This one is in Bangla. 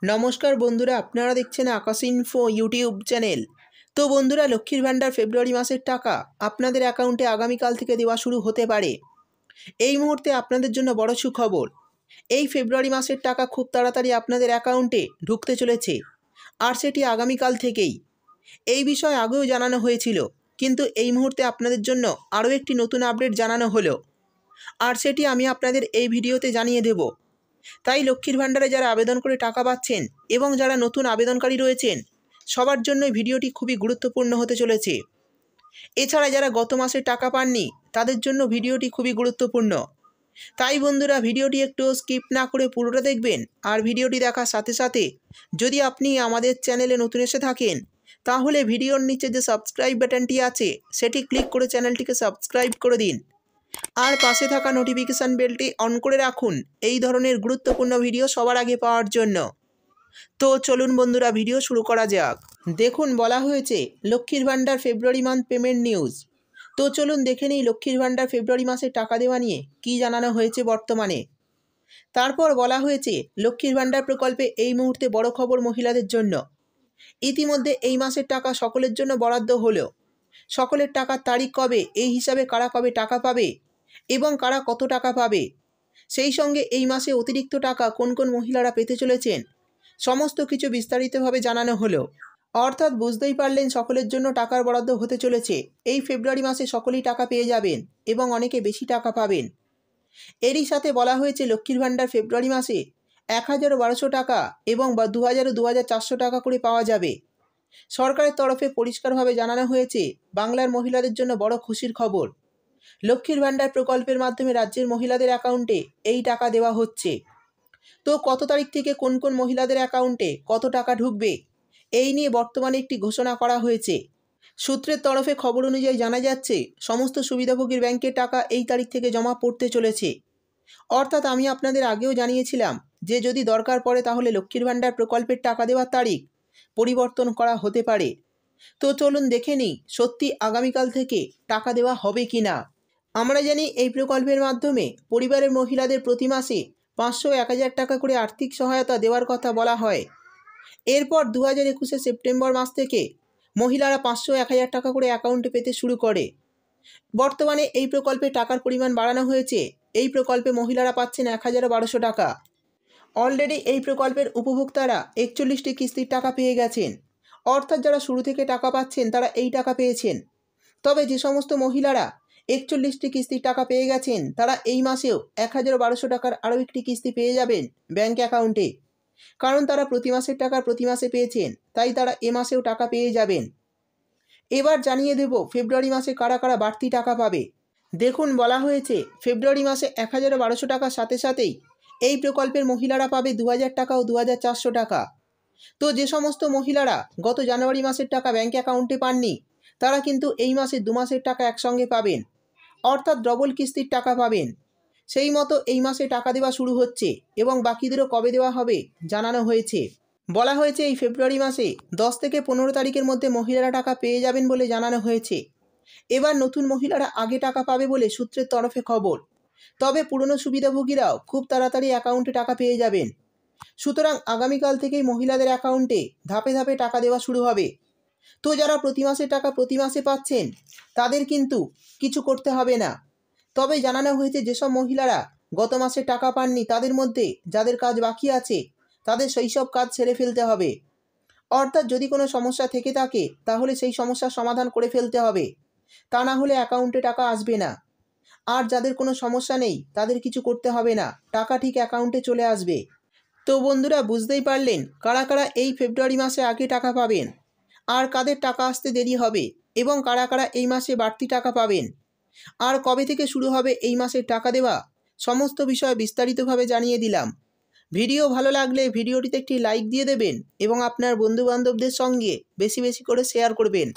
নমস্কার বন্ধুরা, আপনারা দেখছেন আকাশ ইনফো ইউটিউব চ্যানেল। তো বন্ধুরা, লক্ষ্মীর ভাণ্ডার ফেব্রুয়ারি মাসের টাকা আপনাদের অ্যাকাউন্টে আগামীকাল থেকে দেওয়া শুরু হতে পারে। এই মুহূর্তে আপনাদের জন্য বড় সুখবর। এই ফেব্রুয়ারি মাসের টাকা খুব তাড়াতাড়ি আপনাদের অ্যাকাউন্টে ঢুকতে চলেছে, আর সেটি আগামীকাল থেকেই। এই বিষয়ে আগেও জানানো হয়েছিল, কিন্তু এই মুহূর্তে আপনাদের জন্য আরও একটি নতুন আপডেট জানানো হলো, আর সেটি আমি আপনাদের এই ভিডিওতে জানিয়ে দেব। তাই লক্ষ্মীর ভাণ্ডারে যারা আবেদন করে টাকা পাচ্ছেন এবং যারা নতুন আবেদনকারী রয়েছেন, সবার জন্য ভিডিওটি খুবই গুরুত্বপূর্ণ হতে চলেছে। এছাড়া যারা গত মাসে টাকা পাননি, তাদের জন্য ভিডিওটি খুবই গুরুত্বপূর্ণ। তাই বন্ধুরা, ভিডিওটি একটু স্কিপ না করে পুরোটা দেখবেন। আর ভিডিওটি দেখার সাথে সাথে যদি আপনি আমাদের চ্যানেলে নতুন এসে থাকেন, তাহলে ভিডিওর নিচে যে সাবস্ক্রাইব বাটনটি আছে সেটি ক্লিক করে চ্যানেলটিকে সাবস্ক্রাইব করে দিন, আর পাশে থাকা নোটিফিকেশান বেলটি অন করে রাখুন এই ধরনের গুরুত্বপূর্ণ ভিডিও সবার আগে পাওয়ার জন্য। তো চলুন বন্ধুরা, ভিডিও শুরু করা যাক। দেখুন, বলা হয়েছে লক্ষ্মীর ভাণ্ডার ফেব্রুয়ারি মান্থ পেমেন্ট নিউজ। তো চলুন দেখে নিই লক্ষ্মীর ভাণ্ডার ফেব্রুয়ারি মাসে টাকা দেওয়া নিয়ে কী জানানো হয়েছে বর্তমানে। তারপর বলা হয়েছে লক্ষ্মীর ভাণ্ডার প্রকল্পে এই মুহূর্তে বড় খবর মহিলাদের জন্য। ইতিমধ্যে এই মাসের টাকা সকলের জন্য বরাদ্দ হলো। সকলের টাকার তারিখ কবে, এই হিসাবে কারা কবে টাকা পাবে এবং কারা কত টাকা পাবে, সেই সঙ্গে এই মাসে অতিরিক্ত টাকা কোন কোন মহিলারা পেতে চলেছেন, সমস্ত কিছু বিস্তারিতভাবে জানানো হলো। অর্থাৎ বুঝতেই পারলেন, সকলের জন্য টাকার বরাদ্দ হতে চলেছে। এই ফেব্রুয়ারি মাসে সকলেই টাকা পেয়ে যাবেন এবং অনেকে বেশি টাকা পাবেন। এরই সাথে বলা হয়েছে লক্ষ্মীর ভাণ্ডার ফেব্রুয়ারি মাসে ১,১২০০ টাকা এবং ২,০০০ ও ২,৪০০ টাকা করে পাওয়া যাবে। সরকারের তরফে পরিষ্কারভাবে জানানো হয়েছে বাংলার মহিলাদের জন্য বড় খুশির খবর। লক্ষ্মীর ভাণ্ডার প্রকল্পের মাধ্যমে রাজ্যের মহিলাদের অ্যাকাউন্টে এই টাকা দেওয়া হচ্ছে। তো কত তারিখ থেকে কোন কোন মহিলাদের অ্যাকাউন্টে কত টাকা ঢুকবে, এই নিয়ে বর্তমানে একটি ঘোষণা করা হয়েছে। সূত্রের তরফে খবর অনুযায়ী জানা যাচ্ছে সমস্ত সুবিধাভোগীর ব্যাংকের টাকা এই তারিখ থেকে জমা পড়তে চলেছে। অর্থাৎ আমি আপনাদের আগেও জানিয়েছিলাম যে যদি দরকার পড়ে তাহলে লক্ষ্মীর ভাণ্ডার প্রকল্পের টাকা দেওয়ার তারিখ পরিবর্তন করা হতে পারে। তো চলুন দেখে নিই সত্যি আগামীকাল থেকে টাকা দেওয়া হবে কি না। আমরা জানি এই প্রকল্পের মাধ্যমে পরিবারের মহিলাদের প্রতি মাসে ৫০০, ১,০০০ টাকা করে আর্থিক সহায়তা দেওয়ার কথা বলা হয়। এরপর ২০২১ সেপ্টেম্বর মাস থেকে মহিলারা ৫০০, ১,০০০ টাকা করে অ্যাকাউন্টে পেতে শুরু করে। বর্তমানে এই প্রকল্পে টাকার পরিমাণ বাড়ানো হয়েছে। এই প্রকল্পে মহিলারা পাচ্ছেন ১,১২০০ টাকা। অলরেডি এই প্রকল্পের উপভোক্তারা ৪১টি কিস্তির টাকা পেয়ে গেছেন। অর্থাৎ যারা শুরু থেকে টাকা পাচ্ছেন তারা এই টাকা পেয়েছেন। তবে যে সমস্ত মহিলারা ৪১টি কিস্তির টাকা পেয়ে গেছেন, তারা এই মাসেও ১,১২০০ টাকার আরও একটি কিস্তি পেয়ে যাবেন ব্যাঙ্ক অ্যাকাউন্টে। কারণ তারা প্রতি মাসের টাকা প্রতি মাসে পেয়েছেন, তাই তারা এ মাসেও টাকা পেয়ে যাবেন। এবার জানিয়ে দেব ফেব্রুয়ারি মাসে কারা কারা বাড়তি টাকা পাবে। দেখুন, বলা হয়েছে ফেব্রুয়ারি মাসে ১,১২০০ টাকার সাথে সাথেই এই প্রকল্পের মহিলারা পাবে ২,০০০ টাকা ও ২,৪০০ টাকা। তো যে সমস্ত মহিলারা গত জানুয়ারি মাসের টাকা ব্যাঙ্ক অ্যাকাউন্টে পাননি, তারা কিন্তু এই মাসে ২ মাসের টাকা একসঙ্গে পাবেন। অর্থাৎ ডবল কিস্তির টাকা পাবেন। সেই মতো এই মাসে টাকা দেওয়া শুরু হচ্ছে এবং বাকিদেরও কবে দেওয়া হবে জানানো হয়েছে। বলা হয়েছে এই ফেব্রুয়ারি মাসে ১০ থেকে ১৫ তারিখের মধ্যে মহিলারা টাকা পেয়ে যাবেন বলে জানানো হয়েছে। এবার নতুন মহিলারা আগে টাকা পাবে বলে সূত্রের তরফে খবর। তবে পুরনো সুবিধাভোগীরাও খুব তাড়াতাড়ি অ্যাকাউন্টে টাকা পেয়ে যাবেন। সুতরাং আগামীকাল থেকেই মহিলাদের অ্যাকাউন্টে ধাপে ধাপে টাকা দেওয়া শুরু হবে। তো যারা প্রতি মাসে টাকা প্রতি মাসে পাচ্ছেন, তাদের কিন্তু কিছু করতে হবে না। তবে জানানো হয়েছে যেসব মহিলারা গত মাসে টাকা পাননি, তাদের মধ্যে যাদের কাজ বাকি আছে তাদের সেই সব কাজ সেরে ফেলতে হবে। অর্থাৎ যদি কোনো সমস্যা থেকে থাকে তাহলে সেই সমস্যার সমাধান করে ফেলতে হবে, তা না হলে অ্যাকাউন্টে টাকা আসবে না। আর যাদের কোনো সমস্যা নেই তাদের কিছু করতে হবে না, টাকা ঠিক অ্যাকাউন্টে চলে আসবে। তো বন্ধুরা, বুঝতেই পারলেন কারা কারা এই ফেব্রুয়ারি মাসে আগে টাকা পাবেন, আর কাদের টাকা আসতে দেরি হবে, এবং কারা কারা এই মাসে বাড়তি টাকা পাবেন, আর কবে থেকে শুরু হবে এই মাসের টাকা দেওয়া, সমস্ত বিষয় বিস্তারিতভাবে জানিয়ে দিলাম। ভিডিও ভালো লাগলে ভিডিওটিতে একটি লাইক দিয়ে দেবেন এবং আপনার বন্ধুবান্ধবদের সঙ্গে বেশি বেশি করে শেয়ার করবেন।